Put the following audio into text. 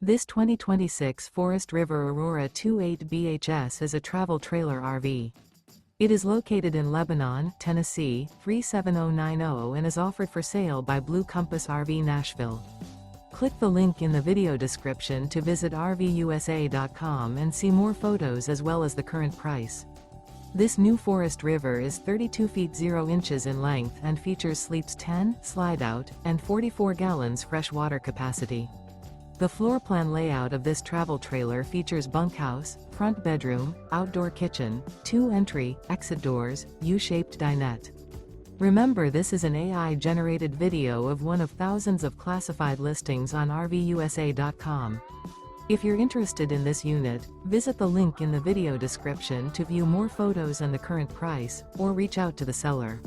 This 2026 Forest River Aurora 28 BHS is a travel trailer RV. It is located in Lebanon, Tennessee, 37090 and is offered for sale by Blue Compass RV Nashville. Click the link in the video description to visit RVUSA.com and see more photos as well as the current price. This new Forest River is 32 feet 0 inches in length and features sleeps 10, slide-out, and 44 gallons fresh water capacity. The floor plan layout of this travel trailer features bunkhouse, front bedroom, outdoor kitchen, 2 entry, exit doors, U-shaped dinette. Remember, this is an AI-generated video of one of thousands of classified listings on RVUSA.com. If you're interested in this unit, visit the link in the video description to view more photos and the current price, or reach out to the seller.